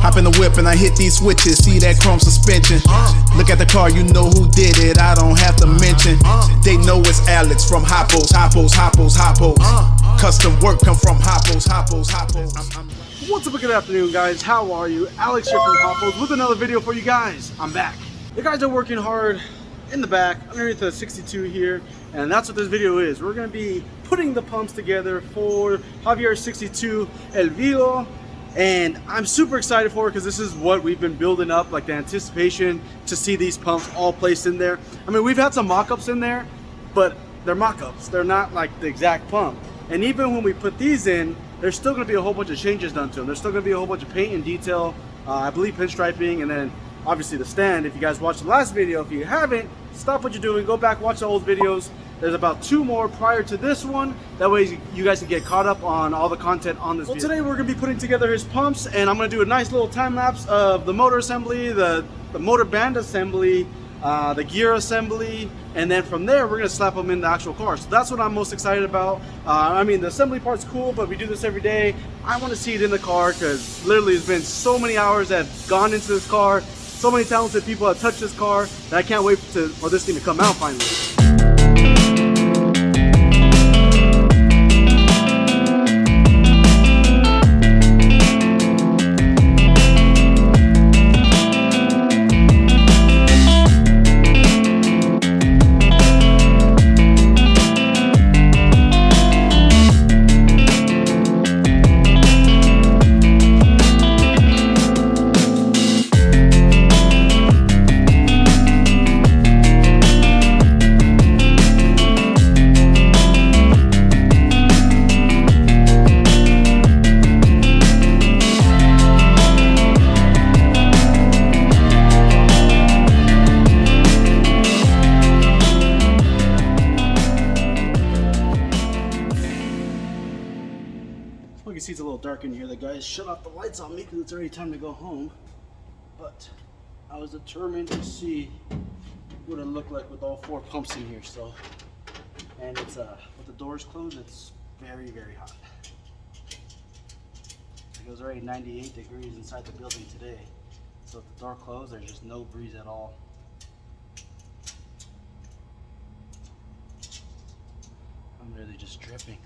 Hop in the whip and I hit these switches, see that chrome suspension. Look at the car, you know who did it, I don't have to mention. They know it's Alex from Hoppos. Custom work come from Hoppos. What's up, good afternoon guys, how are you? Alex here from Hoppos with another video for you guys. I'm back. The guys are working hard in the back underneath the 62 here, and that's what this video is. We're going to be putting the pumps together for Javier 62 El Vivo, and I'm super excited for it because this is what we've been building up, like the anticipation to see these pumps all placed in there. I mean, we've had some mock-ups in there, but they're mock-ups. They're not like the exact pump. And even when we put these in, there's still going to be a whole bunch of changes done to them. There's still going to be a whole bunch of paint and detail, I believe pinstriping, and then obviously the stand. If you guys watched the last video, if you haven't, stop what you're doing, go back, watch the old videos. There's about 2 more prior to this one. That way you guys can get caught up on all the content on this video. Today we're going to be putting together his pumps, and I'm going to do a nice little time lapse of the motor assembly, the motor band assembly, the gear assembly, and then from there we're going to slap them in the actual car. So that's what I'm most excited about. I mean, the assembly part's cool, but we do this every day. I want to see it in the car because literally it's been so many hours that have gone into this car, so many talented people have touched this car, that I can't wait for this thing to come out finally. You can see it's a little dark in here. The guys shut off the lights on me because it's already time to go home. But I was determined to see what it looked like with all 4 pumps in here. So, and it's with the doors closed, it's very, very hot. It was already 98 degrees inside the building today. So with the door closed, there's just no breeze at all. I'm really just dripping.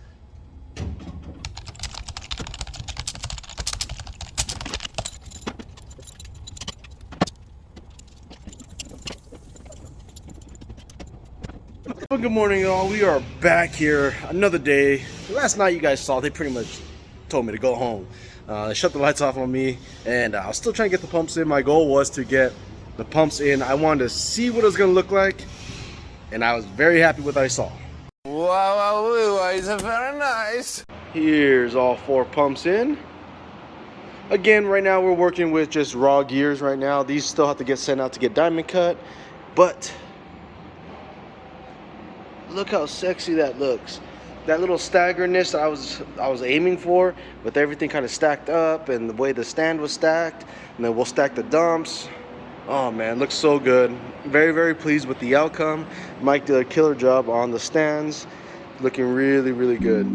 Well, good morning, y'all. We are back here another day. Last night you guys saw they pretty much told me to go home. They shut the lights off on me, and I was still trying to get the pumps in. My goal was to get the pumps in. I wanted to see what it was going to look like, and I was very happy with what I saw. Wow, it's very nice. Here's all 4 pumps in. Again, right now we're working with just raw gears right now. These still have to get sent out to get diamond cut, but look how sexy that looks. That little staggerness I was aiming for, with everything kind of stacked up and the way the stand was stacked, and then we'll stack the dumps. Oh man, looks so good. Very, very pleased with the outcome. Mike did a killer job on the stands. Looking really, really good.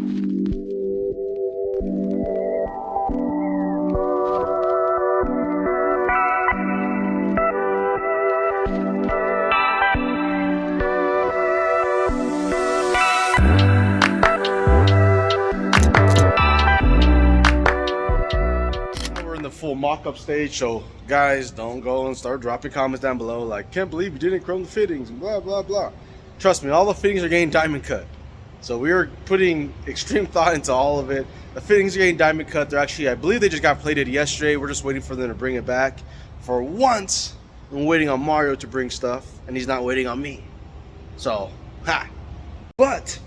Full mock-up stage, so guys, don't go and start dropping comments down below like, can't believe you didn't chrome the fittings and blah blah blah. Trust me, all the fittings are getting diamond cut, so we are putting extreme thought into all of it. The fittings are getting diamond cut. They're actually, I believe they just got plated yesterday. We're just waiting for them to bring it back. For once, I'm waiting on Mario to bring stuff, and he's not waiting on me, so but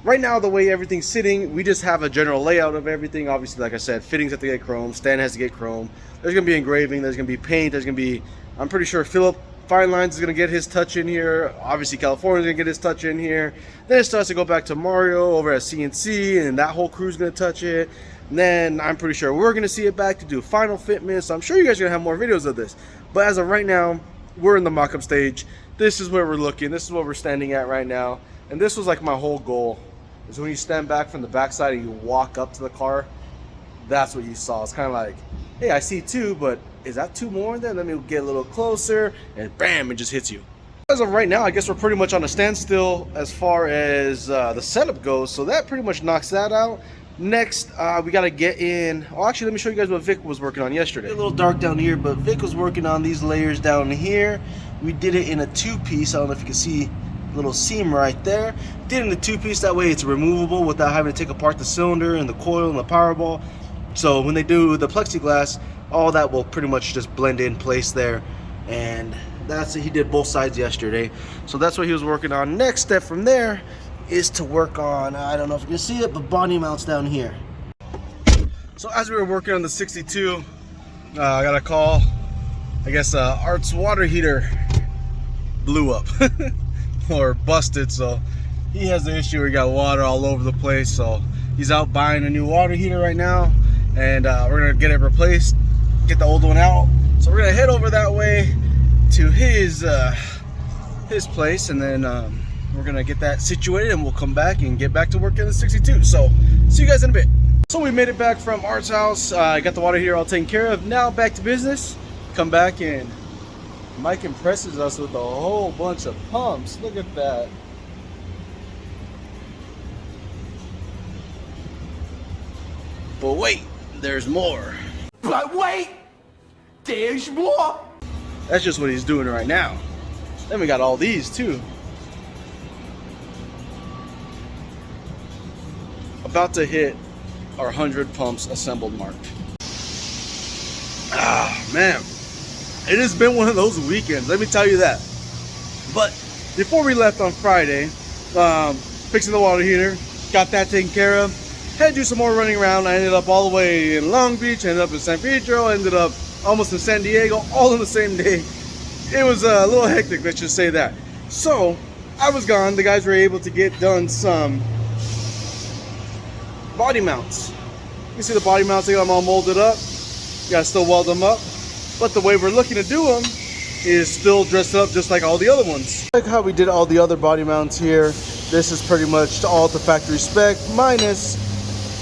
right now, the way everything's sitting, we just have a general layout of everything. Obviously, like I said, fittings have to get chrome, stand has to get chrome. There's going to be engraving, there's going to be paint, there's going to be, I'm pretty sure Philip Fine Lines is going to get his touch in here. Obviously, California's going to get his touch in here. Then it starts to go back to Mario over at CNC, and that whole crew's going to touch it. And then I'm pretty sure we're going to see it back to do final fitment. So I'm sure you guys are going to have more videos of this. But as of right now, we're in the mock-up stage. This is where we're looking. This is what we're standing at right now. And this was like my whole goal. Is when you stand back from the backside and you walk up to the car, that's what you saw. It's kind of like hey, I see two, but is that two more than? Let me get a little closer, and bam, it just hits you. As of right now, I guess we're pretty much on a standstill as far as the setup goes, so that pretty much knocks that out. Next, we gotta get in. Oh, actually, let me show you guys what Vic was working on yesterday. A little dark down here, but Vic was working on these layers down here. We did it in a two-piece. I don't know if you can see a little seam right there. Did it in a two-piece, that way it's removable without having to take apart the cylinder and the coil and the power ball. So when they do the plexiglass, all that will pretty much just blend in place there. And that's it. He did both sides yesterday. So that's what he was working on. Next step from there is to work on, I don't know if you can see it, but body mounts down here. So as we were working on the 62, I got a call. I guess Art's water heater blew up or busted, so he has the issue where he got water all over the place. So he's out buying a new water heater right now, and we're gonna get it replaced, get the old one out. So we're gonna head over that way to his place, and then we're gonna get that situated, and we'll come back and get back to work in the 62. So see you guys in a bit. So we made it back from Art's house. I got the water heater all taken care of. Now back to business. Come back, and Mike impresses us with a whole bunch of pumps. Look at that. But wait, there's more. But wait, there's more. That's just what he's doing right now. Then we got all these too. About to hit our 100 pumps assembled mark. Ah, man. It has been one of those weekends, let me tell you that. But before we left on Friday, fixing the water heater, got that taken care of. Had to do some more running around. I ended up all the way in Long Beach, ended up in San Pedro, ended up almost in San Diego, all in the same day. It was a little hectic, let's just say that. So I was gone. The guys were able to get done some body mounts. You can see the body mounts, they got them all molded up. You gotta still weld them up. But the way we're looking to do them is still dressed up just like all the other ones. Like how we did all the other body mounts here. This is pretty much all to factory spec, minus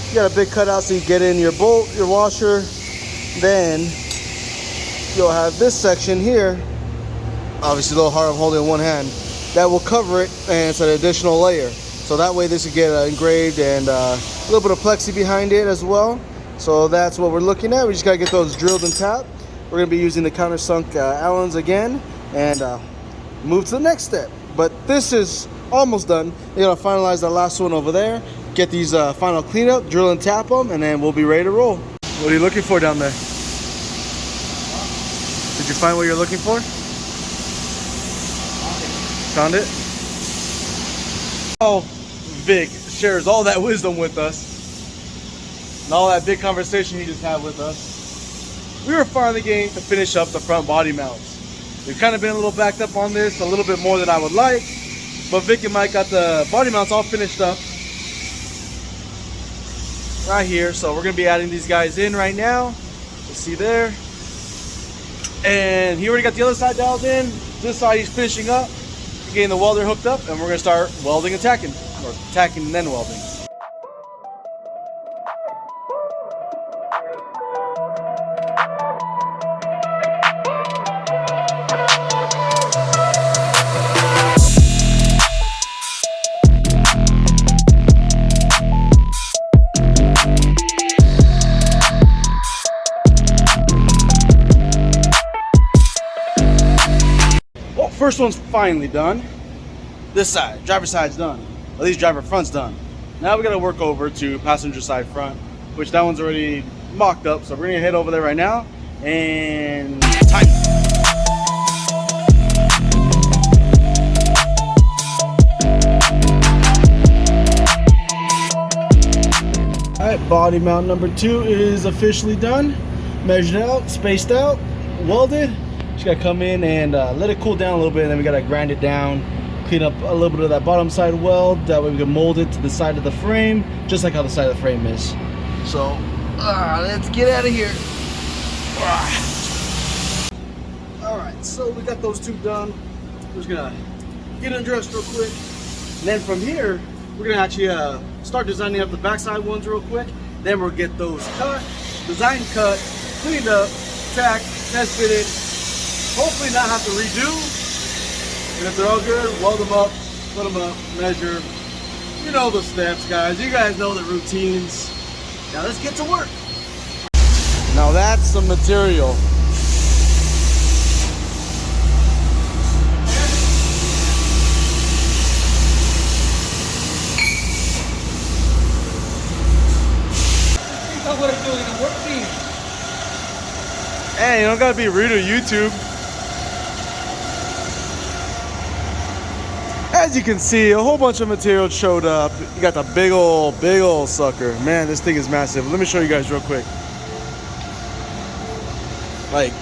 you got a big cutout so you get in your bolt, your washer. Then you'll have this section here, obviously a little hard, I'm holding in one hand, that will cover it, and it's an additional layer. So that way this will get engraved, and a little bit of plexi behind it as well. So that's what we're looking at. We just gotta get those drilled and tapped. We're gonna be using the countersunk Allens again, and move to the next step. But this is almost done. You're gonna finalize the last one over there, get these final cleanup, drill and tap them, and then we'll be ready to roll. What are you looking for down there? Did you find what you're looking for? Found it? Oh, Vic shares all that wisdom with us, and all that big conversation he just had with us. We were finally getting to finish up the front body mounts. We've kind of been a little backed up on this, a little bit more than I would like, but Vic and Mike got the body mounts all finished up right here. So we're gonna be adding these guys in right now. You see there, and he already got the other side dialed in. This side he's finishing up, getting the welder hooked up, and we're gonna start welding and tacking, or tacking and then welding. First one's finally done. This side, driver side's done. At least driver front's done. Now we gotta work over to passenger side front, which that one's already mocked up. So we're gonna head over there right now and tighten. All right, body mount number 2 is officially done. Measured out, spaced out, welded. Just gotta come in and let it cool down a little bit, and then we gotta grind it down, clean up a little bit of that bottom side weld. That way we can mold it to the side of the frame, just like how the side of the frame is. So, let's get out of here. All right, so we got those 2 done. We're just gonna get undressed real quick, and then from here we're gonna actually start designing up the backside ones real quick. Then we'll get those cut, design cut, cleaned up, tacked, test fitted, hopefully not have to redo. And if they're all good, weld them up, put them up, measure. You know the steps, guys. You guys know the routines. Now let's get to work. Now that's some material. Hey, you don't gotta be rude to YouTube. As you can see, a whole bunch of material showed up. You got the big old sucker. Man, this thing is massive. Let me show you guys real quick. Like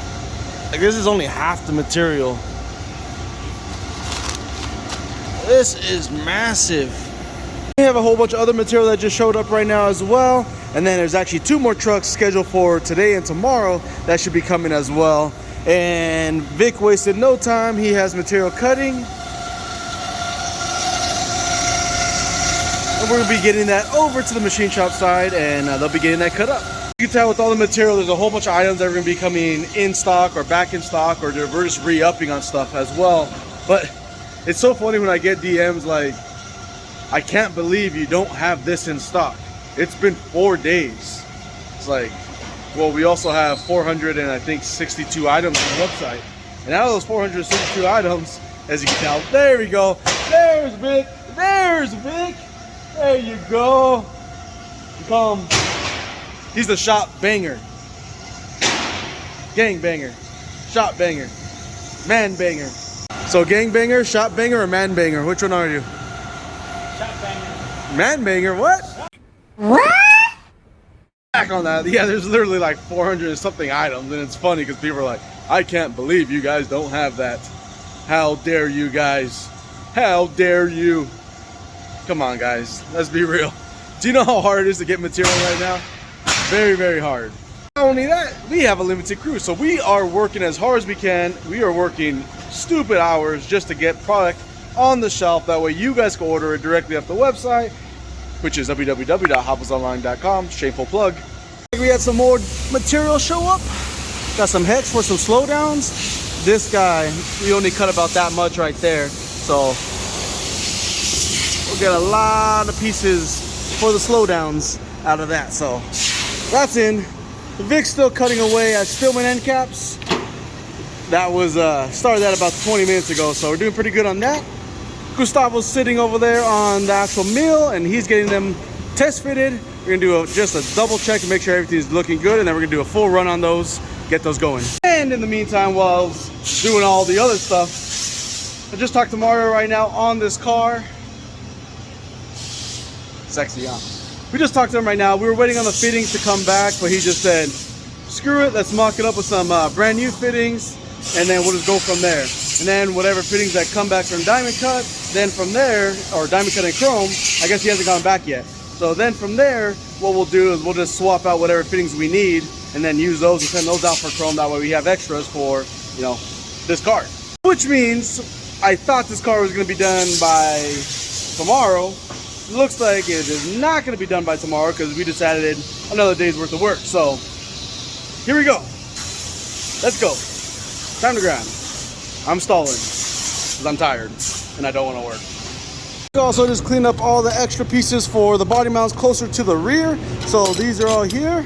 this is only half the material. This is massive. We have a whole bunch of other material that just showed up right now as well. And then there's actually 2 more trucks scheduled for today and tomorrow that should be coming as well. And Vic wasted no time. He has material cutting. And we're gonna be getting that over to the machine shop side, and they'll be getting that cut up. You can tell with all the material, there's a whole bunch of items that are gonna be coming in stock or back in stock, or we're just re-upping on stuff as well. But it's so funny when I get DMs like, I can't believe you don't have this in stock. It's been 4 days. It's like, well, we also have 462 items on the website. And out of those 462 items, as you can tell, there we go. There's Vic. There's Vic. There you go. You call him, he's the shop banger. Gang banger. Shop banger. Man banger. So gang banger, shop banger, or man banger? Which one are you? Shop banger. Man banger, what? What? Back on that. Yeah, there's literally like 400 and something items, and it's funny because people are like, I can't believe you guys don't have that. How dare you guys? How dare you? Come on, guys, let's be real. Do you know how hard it is to get material right now? Very, very hard. Not only that, we have a limited crew, so we are working as hard as we can. We are working stupid hours just to get product on the shelf. That way you guys can order it directly off the website, which is www.hoppelsonline.com. Shameful plug. We had some more material show up. Got some hex for some slowdowns. This guy, we only cut about that much right there. So we'll get a lot of pieces for the slowdowns out of that. So that's in. Vic's still cutting away at Stillman end caps. That was started that about 20 minutes ago. So we're doing pretty good on that. Gustavo's sitting over there on the actual mill, and he's getting them test fitted. We're gonna do just a double check to make sure everything's looking good, and then we're gonna do a full run on those, get those going. And in the meantime, while I was doing all the other stuff, I just talked to Mario right now on this car. Sexy, huh? We just talked to him right now. We were waiting on the fittings to come back, but he just said, screw it, let's mock it up with some brand new fittings, and then we'll just go from there. And then whatever fittings that come back from Diamond Cut, then from there, or Diamond Cut and Chrome, I guess he hasn't gone back yet. So then from there, what we'll do is we'll just swap out whatever fittings we need and then use those and send those out for Chrome. That way we have extras for, you know, this car. Which means I thought this car was gonna be done by tomorrow. Looks like it is not gonna be done by tomorrow because we just added another day's worth of work. So here we go. Let's go. Time to grind. I'm stalling because I'm tired and I don't want to work. We also just cleaned up all the extra pieces for the body mounts closer to the rear. So these are all here.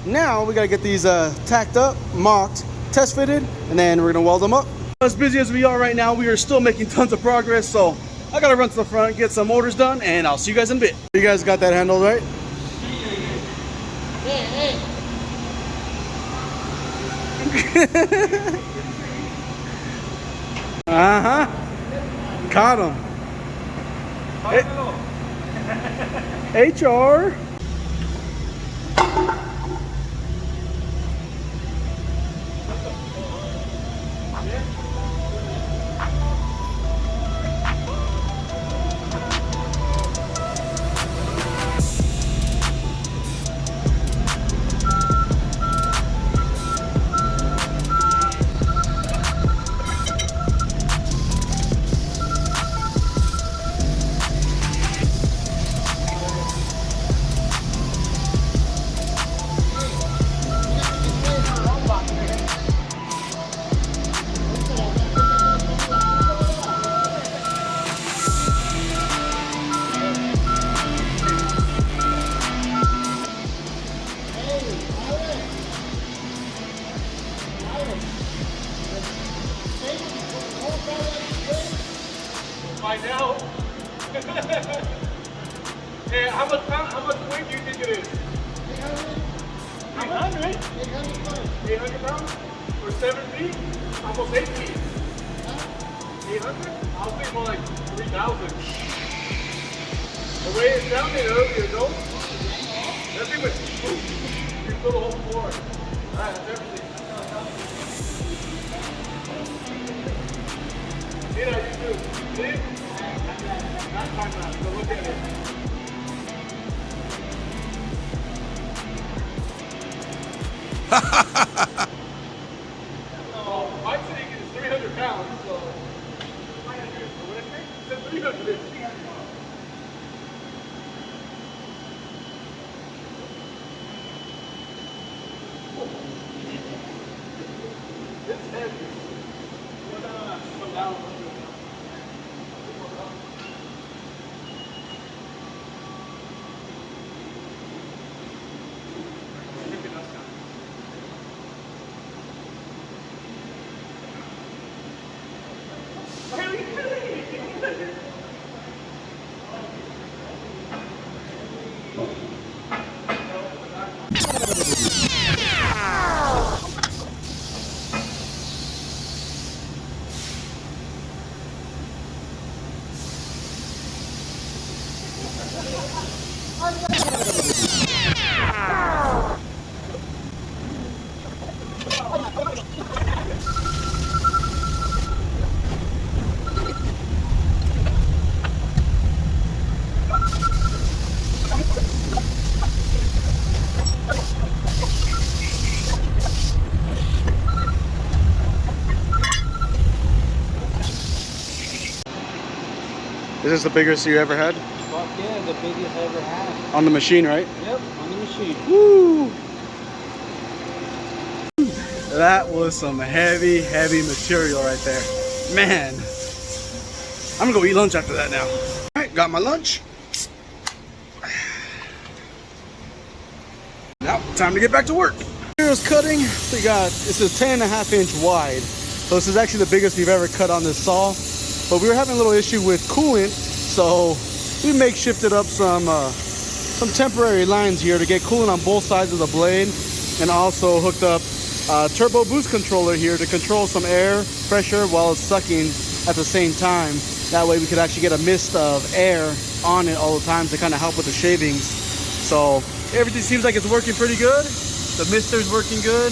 Now we got to get these tacked up, mocked, test fitted, and then we're going to weld them up. As busy as we are right now, we are still making tons of progress. So I got to run to the front, get some orders done, and I'll see you guys in a bit. You guys got that handled right? Caught him. HR. find out. Hey, how much weight do you think it is? 800? 800 pounds? For 7 feet? Almost 8 feet. 800? I was thinking more like 3,000. The way it sounded earlier, though. That thing was you fill the whole floor. Alright, that's everything. See how you do. See? Not time lapse, so look at it. My thing is 300 pounds, so 300. It's heavy. Come down a little bit. Is this the biggest you ever had? Fuck yeah, the biggest I ever had. On the machine, right? Yep, on the machine. Woo! That was some heavy, heavy material right there. Man. I'm gonna go eat lunch after that now. Alright, got my lunch. Now, time to get back to work. Here's cutting. We got, this is 10.5 inch wide. So this is actually the biggest we've ever cut on this saw. But we were having a little issue with coolant, so we makeshifted up some temporary lines here to get coolant on both sides of the blade, and also hooked up a turbo boost controller here to control some air pressure while it's sucking at the same time. That way we could actually get a mist of air on it all the time to kind of help with the shavings. So everything seems like it's working pretty good. The mister's working good,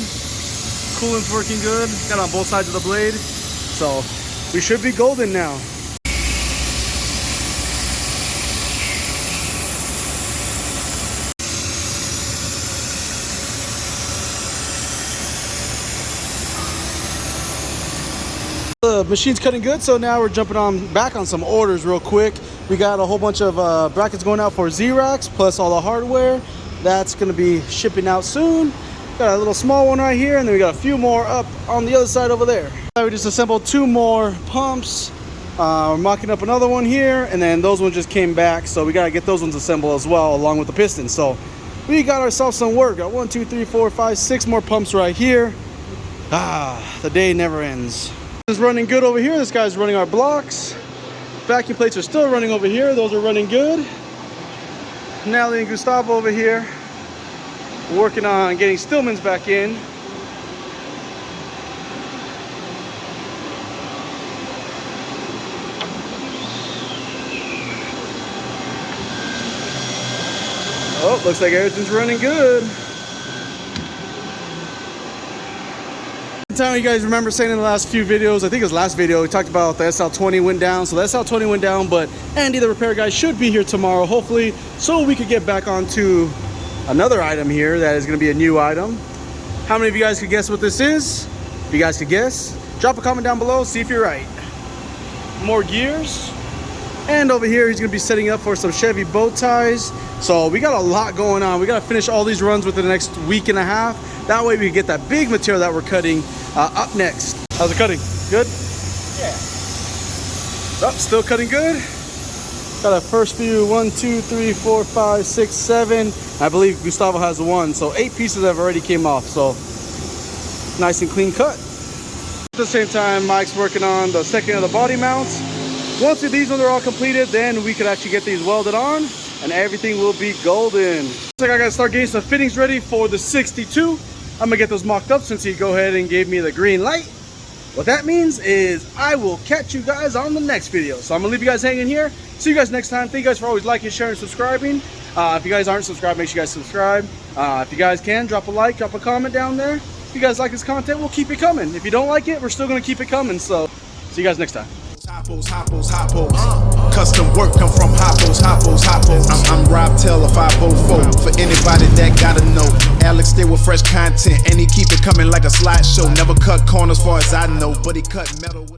coolant's working good, got on both sides of the blade. So we should be golden now. The machine's cutting good, so now we're jumping back on some orders real quick. We got a whole bunch of brackets going out for Z-Racks, plus all the hardware. That's gonna be shipping out soon. Got a little small one right here, and then we got a few more up on the other side over there. We just assembled 2 more pumps. We're mocking up another one here, and then those ones just came back, so we gotta get those ones assembled as well, along with the pistons. So we got ourselves some work. Got 1, 2, 3, 4, 5, 6 more pumps right here. The day never ends. This is running good over here. This guy's running our blocks. Vacuum plates are still running over here. Those are running good. Natalie and Gustavo over here working on getting Stillmans back in. Oh, looks like everything's running good. Time you guys remember saying in the last few videos, I think it was last video, we talked about the SL20 went down. So the SL20 went down, but Andy the repair guy should be here tomorrow, hopefully, so we could get back onto another item here that is going to be a new item. How many of you guys could guess what this is? If you guys could guess, drop a comment down below, see if you're right. More gears. And over here, he's going to be setting up for some Chevy bow ties. So we got a lot going on. We got to finish all these runs within the next week and a half. That way we can get that big material that we're cutting up next. How's it cutting? Good? Yeah. Oh, still cutting good. Got a first few, 1, 2, 3, 4, 5, 6, 7. I believe Gustavo has 1. So 8 pieces have already came off. So nice and clean cut. At the same time, Mike's working on the second of the body mounts. Once these ones are all completed, then we could actually get these welded on and everything will be golden. Looks like I gotta start getting some fittings ready for the 62. I'm gonna get those mocked up since he go ahead and gave me the green light. What that means is I will catch you guys on the next video. So I'm gonna leave you guys hanging here. See you guys next time. Thank you guys for always liking, sharing, and subscribing. If you guys aren't subscribed, make sure you guys subscribe. If you guys can, drop a like, drop a comment down there. If you guys like this content, we'll keep it coming. If you don't like it, we're still gonna keep it coming. So see you guys next time. Hoppos. Custom work come from Hoppos. I'm Rob Taylor 504. For anybody that gotta know, Alex stay with fresh content and he keep it coming like a slideshow. Never cut corners far as I know, but he cut metal with